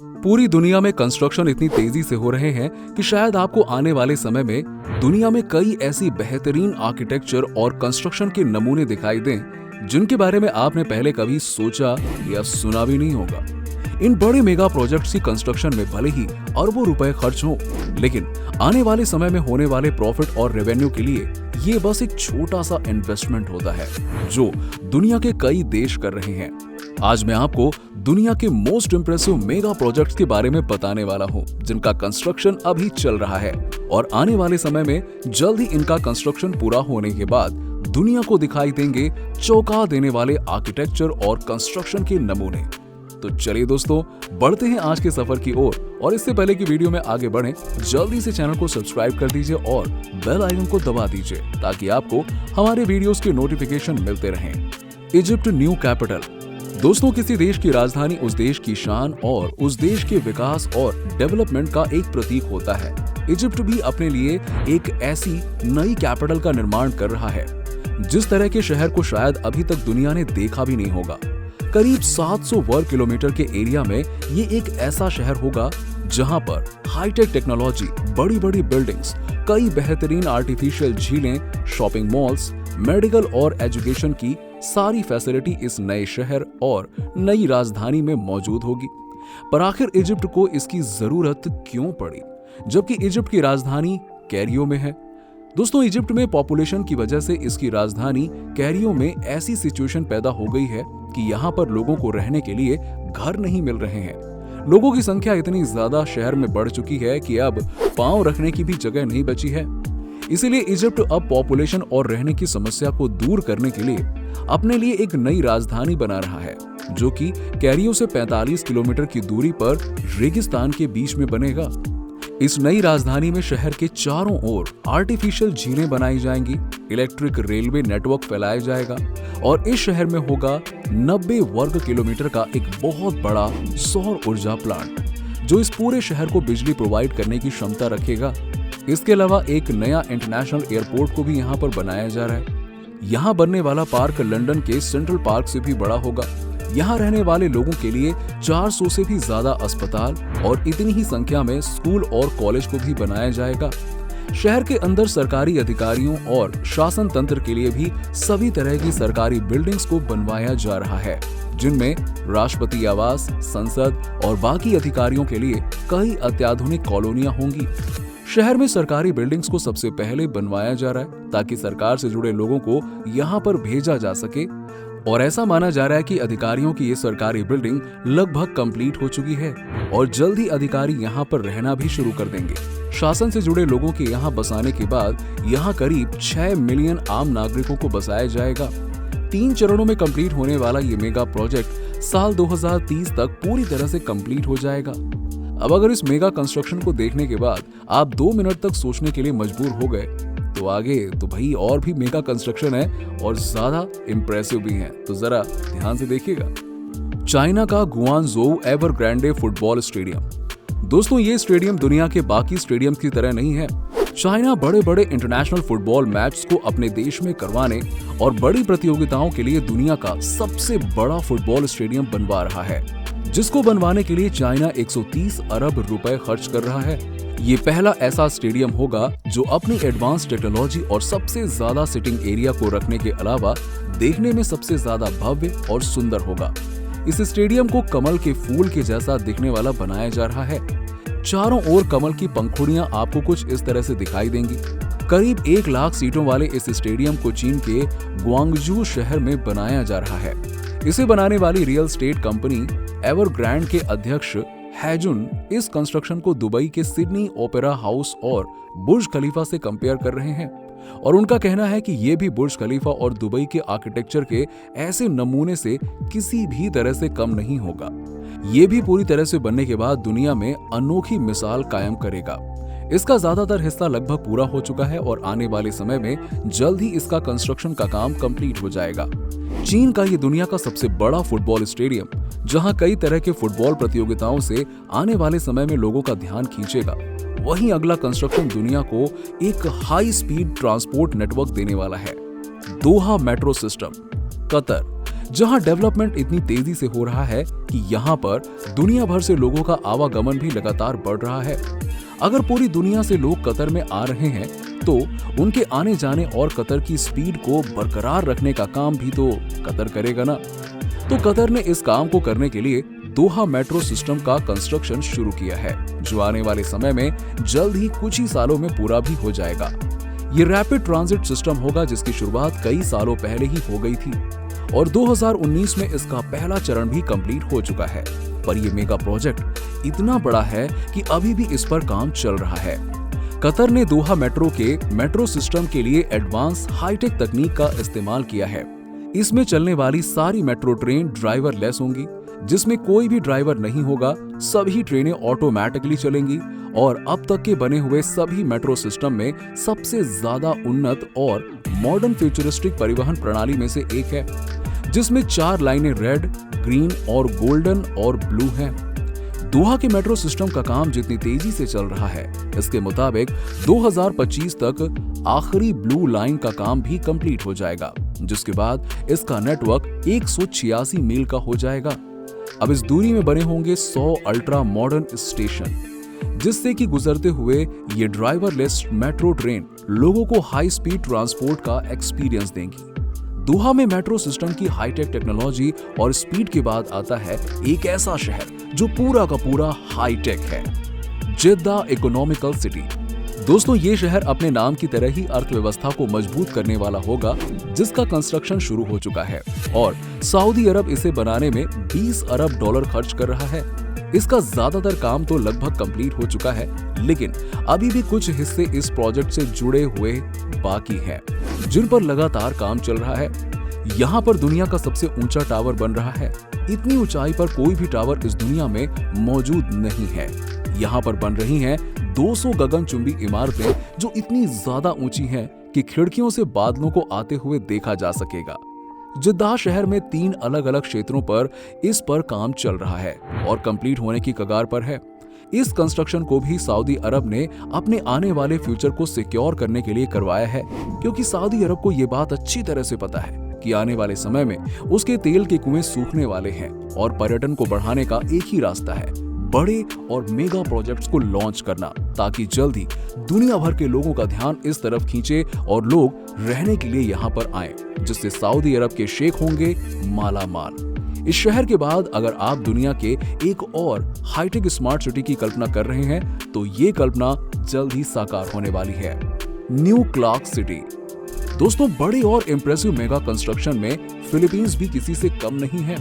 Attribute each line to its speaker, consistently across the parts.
Speaker 1: पूरी दुनिया में कंस्ट्रक्शन इतनी तेजी से हो रहे हैं कि शायद आपको आने वाले समय में दुनिया में कई ऐसी बेहतरीन आर्किटेक्चर और कंस्ट्रक्शन के नमूने दिखाई दें जिनके बारे में आपने पहले कभी सोचा या सुना भी नहीं होगा। इन बड़े मेगा प्रोजेक्ट्स की कंस्ट्रक्शन में भले ही अरबों रुपए खर्च हो, लेकिन आने वाले समय में होने वाले प्रॉफिट और रेवेन्यू के लिए ये बस एक छोटा सा इन्वेस्टमेंट होता है जो दुनिया के कई देश कर रहे हैं। आज मैं आपको दुनिया के मोस्ट इंप्रेसिव मेगा प्रोजेक्ट्स के बारे में बताने वाला हूं, जिनका कंस्ट्रक्शन अभी चल रहा है और आने वाले समय में जल्द ही इनका कंस्ट्रक्शन पूरा होने के बाद दुनिया को दिखाई देंगे चौंका देने वाले आर्किटेक्चर और कंस्ट्रक्शन के नमूने। तो चलिए दोस्तों, बढ़ते हैं आज के सफर की ओर और इससे पहले कि वीडियो में आगे बढ़ें, जल्दी से चैनल को सब्सक्राइब कर दीजिए और बेल आइकन को दबा दीजिए ताकि आपको हमारे वीडियोस के नोटिफिकेशन मिलते रहें। Egypt new capital. दोस्तों, किसी देश की राजधानी उस देश की शान और उस देश के विकास और डेवलपमेंट का एक प्रतीक होता है। इजिप्ट भी अपने लिए एक ऐसी नई कैपिटल का निर्माण कर रहा है जिस तरह के शहर को शायद अभी तक दुनिया ने देखा भी नहीं होगा। करीब 700 वर्ग किलोमीटर के एरिया में ये एक ऐसा शहर होगा जहां पर हाईटेक टेक्नोलॉजी, बड़ी बड़ी बिल्डिंग्स, कई बेहतरीन आर्टिफिशियल झीलें, शॉपिंग मॉल्स, मेडिकल और एजुकेशन की सारी फैसिलिटी इस नए शहर और नई राजधानी में मौजूद होगी। पर आखिर इजिप्ट को इसकी जरूरत क्यों पड़ी, जबकि इजिप्ट की राजधानी कैरियो में है? दोस्तों, इजिप्ट में पॉपुलेशन की वजह से इसकी राजधानी कैरियो में ऐसी सिचुएशन पैदा हो गई है कि यहाँ पर लोगों को रहने के लिए घर नहीं मिल रहे हैं। लोगों की संख्या इतनी ज्यादा शहर में बढ़ चुकी है कि अब पांव रखने की भी जगह नहीं बची है। इसीलिए इजिप्ट अब पॉपुलेशन और रहने की समस्या को दूर करने के लिए अपने लिए एक नई राजधानी बना रहा है, जो कि कैरियो से 45 किलोमीटर की दूरी पर रेगिस्तान के बीच में बनेगा। इस नई राजधानी में शहर के चारों ओर आर्टिफिशियल झीलें बनाई जाएंगी, इलेक्ट्रिक रेलवे नेटवर्क फैलाया जाएगा और इस शहर में होगा 90 वर्ग किलोमीटर का एक बहुत बड़ा सौर ऊर्जा प्लांट जो इस पूरे शहर को बिजली प्रोवाइड करने की क्षमता रखेगा। इसके अलावा एक नया इंटरनेशनल एयरपोर्ट को भी यहाँ पर बनाया जा रहा है। यहाँ बनने वाला पार्क लंदन के सेंट्रल पार्क से भी बड़ा होगा। यहाँ रहने वाले लोगों के लिए 400 से भी ज्यादा अस्पताल और इतनी ही संख्या में स्कूल और कॉलेज को भी बनाया जाएगा। शहर के अंदर सरकारी अधिकारियों और शासन तंत्र के लिए भी सभी तरह की सरकारी बिल्डिंग्स को बनवाया जा रहा है, जिनमें राष्ट्रपति आवास, संसद और बाकी अधिकारियों के लिए कई अत्याधुनिक कॉलोनियां होंगी। शहर में सरकारी बिल्डिंग्स को सबसे पहले बनवाया जा रहा है ताकि सरकार से जुड़े लोगों को यहाँ पर भेजा जा सके और ऐसा माना जा रहा है कि अधिकारियों की ये सरकारी बिल्डिंग लगभग कंप्लीट हो चुकी है और जल्द ही अधिकारी यहाँ पर रहना भी शुरू कर देंगे। शासन से जुड़े लोगों के यहाँ बसाने के बाद यहाँ करीब 6 मिलियन आम नागरिकों को बसाया जाएगा। 3 चरणों में कंप्लीट होने वाला ये मेगा प्रोजेक्ट साल 2030 तक पूरी तरह से कंप्लीट हो जाएगा। अब अगर इस मेगा कंस्ट्रक्शन को देखने के बाद आप 2 मिनट तक सोचने के लिए मजबूर हो गए तो आगे तो भाई और भी मेगा कंस्ट्रक्शन है और ज्यादा इंप्रेसिव भी है, तो जरा ध्यान से देखिएगा। चाइना का गुआंगझोउ एवरग्रांडे फुटबॉल स्टेडियम। दोस्तों, ये स्टेडियम दुनिया के बाकी स्टेडियम की तरह नहीं है। चाइना बड़े बड़े इंटरनेशनल फुटबॉल मैच को अपने देश में करवाने और बड़ी प्रतियोगिताओं के लिए दुनिया का सबसे बड़ा फुटबॉल स्टेडियम बनवा रहा है, जिसको बनवाने के लिए चाइना 130 अरब रुपए खर्च कर रहा है। ये पहला ऐसा स्टेडियम होगा जो अपनी एडवांस टेक्नोलॉजी और सबसे ज्यादा सिटिंग एरिया को रखने के अलावा देखने में सबसे ज्यादा भव्य और सुंदर होगा। इस स्टेडियम को कमल के फूल के जैसा दिखने वाला बनाया जा रहा है। चारों ओर कमल की पंखुड़ियां आपको कुछ इस तरह से दिखाई देंगी। करीब 1 लाख सीटों वाले इस स्टेडियम को चीन के ग्वांगझू शहर में बनाया जा रहा है। इसे बनाने वाली रियल एस्टेट कंपनी एवरग्रांड के अध्यक्ष हैजुन इस कंस्ट्रक्शन को दुबई के सिडनी ओपेरा हाउस और बुर्ज खलीफा से कंपेयर कर रहे हैं और उनका कहना है कि ये भी बुर्ज खलीफा और दुबई के आर्किटेक्चर के ऐसे नमूने से किसी भी तरह से कम नहीं होगा। ये भी पूरी तरह से बनने के बाद दुनिया में अनोखी मिसाल कायम करेगा। इसका ज्यादातर हिस्सा लगभग पूरा हो चुका है और आने वाले समय में जल्द ही इसका कंस्ट्रक्शन का काम कंप्लीट हो जाएगा। चीन का ये दुनिया का सबसे बड़ा फुटबॉल स्टेडियम, जहां कई तरह के फुटबॉल प्रतियोगिताओं से आने वाले समय में लोगों का ध्यान खींचेगा। वहीं अगला कंस्ट्रक्शन दुनिया को एक हाई स्पीड ट्रांसपोर्ट नेटवर्क देने वाला है। दोहा मेट्रो सिस्टम, कतर। जहां डेवलपमेंट इतनी तेजी से हो रहा है कि यहां पर दुनिया भर से लोगों का आवागमन भी लगातार बढ़ रहा है। अगर पूरी दुनिया से लोग कतर में आ रहे हैं तो उनके आने जाने और कतर की स्पीड को बरकरार रखने का काम भी तो कतर करेगा ना। तो कतर ने इस काम को करने के लिए दोहा मेट्रो सिस्टम का कंस्ट्रक्शन शुरू किया है, जो आने वाले समय में जल्द ही कुछ ही सालों में पूरा भी हो जाएगा। ये रैपिड ट्रांजिट सिस्टम होगा जिसकी शुरुआत कई सालों पहले ही हो गई थी और 2019 में इसका पहला चरण भी कंप्लीट हो चुका है। पर यह मेगा प्रोजेक्ट इतना बड़ा है कि अभी भी इस पर काम चल रहा है। कतर ने दोहा मेट्रो के मेट्रो सिस्टम के लिए एडवांस हाईटेक तकनीक का इस्तेमाल किया है। इसमें चलने वाली सारी मेट्रो ट्रेन ड्राइवर लेस होंगी, जिसमें कोई भी ड्राइवर नहीं होगा। सभी ट्रेनें ऑटोमेटिकली चलेंगी और अब तक के बने हुए सभी मेट्रो सिस्टम में सबसे ज्यादा उन्नत और मॉडर्न फ्यूचरिस्टिक परिवहन प्रणाली में से एक है, जिसमें 4 लाइनें रेड, ग्रीन और गोल्डन और ब्लू हैं। दोहा के मेट्रो सिस्टम का काम जितनी तेजी से चल रहा है, इसके मुताबिक 2025 तक आखिरी ब्लू लाइन का काम भी कंप्लीट हो जाएगा, जिसके बाद इसका नेटवर्क 186 मील का हो जाएगा। अब इस दूरी में बने होंगे 100 अल्ट्रा मॉडर्न स्टेशन, जिससे कि गुजरते हुए ये ड्राइवरलेस मेट्रो ट्रेन लोगों को हाई स्पीड ट्रांसपोर्ट का एक्सपीरियंस देंगी। दोहा में मेट्रो सिस्टम की हाईटेक टेक्नोलॉजी और स्पीड के बाद आता है एक ऐसा शहर जो पूरा का पूरा हाईटेक है, जिद्दा इकोनॉमिकल सिटी। दोस्तों, ये शहर अपने नाम की तरह ही अर्थव्यवस्था को मजबूत करने वाला होगा, जिसका कंस्ट्रक्शन शुरू हो चुका है और सऊदी अरब इसे बनाने में 20 अरब डॉलर खर्च कर रहा है। इसका ज्यादातर काम तो लगभग कंप्लीट हो चुका है, लेकिन अभी भी कुछ हिस्से इस प्रोजेक्ट से जुड़े हुए बाकी हैं, जिन पर लगातार काम चल रहा है। यहाँ पर दुनिया का सबसे ऊंचा टावर बन रहा है। इतनी ऊंचाई पर कोई भी टावर इस दुनिया में मौजूद नहीं है। यहाँ पर बन रही हैं 200 गगनचुंबी इमारतें, जो इतनी ज्यादा ऊंची हैं कि खिड़कियों से बादलों को आते हुए देखा जा सकेगा। जिद्दाह शहर में 3 अलग अलग क्षेत्रों पर इस पर काम चल रहा है और कंप्लीट होने की कगार पर है। इस कंस्ट्रक्शन को भी सऊदी अरब ने अपने आने वाले फ्यूचर को सिक्योर करने के लिए करवाया है, क्योंकि सऊदी अरब को ये बात अच्छी तरह से पता है कि आने वाले समय में उसके तेल के कुएं सूखने वाले हैं और पर्यटन को बढ़ाने का एक ही रास्ता है, बड़े और मेगा प्रोजेक्ट्स को लॉन्च करना, ताकि जल्द ही दुनिया भर के लोगों का ध्यान इस तरफ खींचे और लोग रहने के लिए यहाँ पर आए, जिससे सऊदी अरब के शेख होंगे माला माल। इस शहर के बाद अगर आप दुनिया के एक और हाईटेक स्मार्ट सिटी की कल्पना कर रहे हैं, तो ये कल्पना जल्द ही साकार होने वाली है, न्यू क्लार्क सिटी। दोस्तों, बड़े और इम्प्रेसिव मेगा कंस्ट्रक्शन में फिलीपींस भी किसी से कम नहीं है।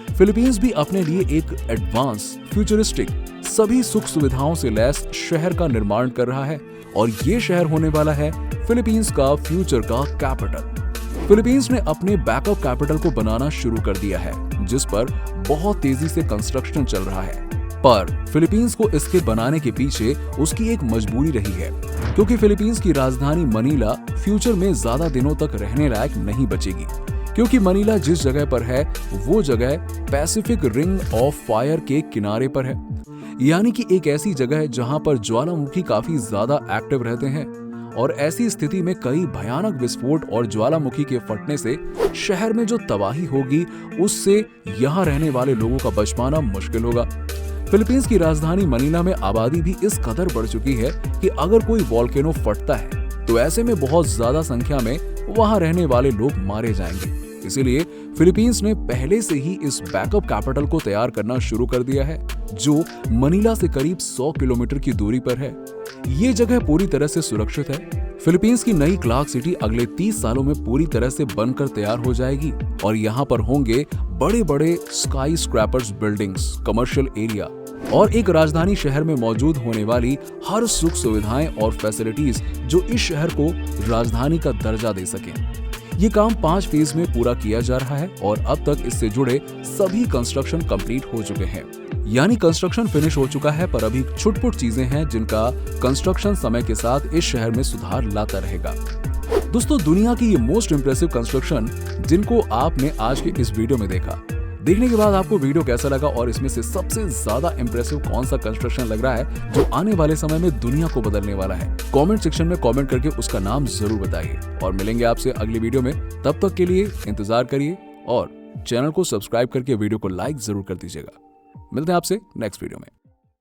Speaker 1: फिलीपींस भी अपने लिए एक एडवांस, फ्यूचरिस्टिक, सभी सुख सुविधाओं से लैस शहर का निर्माण कर रहा है और ये शहर होने वाला है फिलीपींस का फ्यूचर का कैपिटल। फिलीपींस ने अपने बैकअप कैपिटल को बनाना शुरू कर दिया है, जिस पर बहुत तेजी से कंस्ट्रक्शन चल रहा है। पर फिलीपींस को इसके बनाने के पीछे उसकी एक मजबूरी रही है, क्योंकि फिलीपींस की राजधानी मनीला फ्यूचर में ज्यादा दिनों तक रहने लायक नहीं बचेगी, क्योंकि मनीला जिस जगह पर है वो जगह पैसिफिक रिंग ऑफ फायर के किनारे पर है, यानी कि एक ऐसी जगह है जहां पर ज्वालामुखी काफी ज्यादा एक्टिव रहते हैं और ऐसी स्थिति में कई भयानक विस्फोट और ज्वालामुखी के फटने से शहर में जो तबाही होगी, उससे यहाँ रहने वाले लोगों का बच पाना मुश्किल होगा। फिलीपींस की राजधानी मनीला में आबादी भी इस कदर बढ़ चुकी है कि अगर कोई वोल्केनो फटता है तो ऐसे में बहुत ज्यादा संख्या में वहां रहने वाले लोग मारे जाएंगे। इसीलिए फिलीपींस ने पहले से ही इस बैकअप कैपिटल को तैयार करना शुरू कर दिया है, जो मनीला से करीब 100 किलोमीटर की दूरी पर है। ये जगह पूरी तरह से सुरक्षित है। फिलीपींस की नई क्लार्क सिटी अगले 30 सालों में पूरी तरह से बनकर तैयार हो जाएगी और यहाँ पर होंगे बड़े बड़े sky scrapers buildings, commercial area और एक राजधानी शहर में मौजूद होने वाली हर सुख सुविधाएं और फैसिलिटीज, जो इस शहर को राजधानी का दर्जा दे सकें। ये काम 5 फेज में पूरा किया जा रहा है और अब तक इससे जुड़े सभी कंस्ट्रक्शन कंप्लीट हो चुके हैं, यानी कंस्ट्रक्शन फिनिश हो चुका है। पर अभी छुटपुट चीजें हैं जिनका कंस्ट्रक्शन समय के साथ इस शहर में सुधार लाता रहेगा। दोस्तों, दुनिया की ये मोस्ट इंप्रेसिव कंस्ट्रक्शन जिनको आपने आज के इस वीडियो में देखा, देखने के बाद आपको वीडियो कैसा लगा और इसमें से सबसे ज्यादा इंप्रेसिव कौन सा कंस्ट्रक्शन लग रहा है जो आने वाले समय में दुनिया को बदलने वाला है, कमेंट सेक्शन में कमेंट करके उसका नाम जरूर बताइए और मिलेंगे आपसे अगली वीडियो में। तब तक के लिए इंतजार करिए और चैनल को सब्सक्राइब करके वीडियो को लाइक जरूर कर दीजिएगा। मिलते हैं आपसे नेक्स्ट वीडियो में।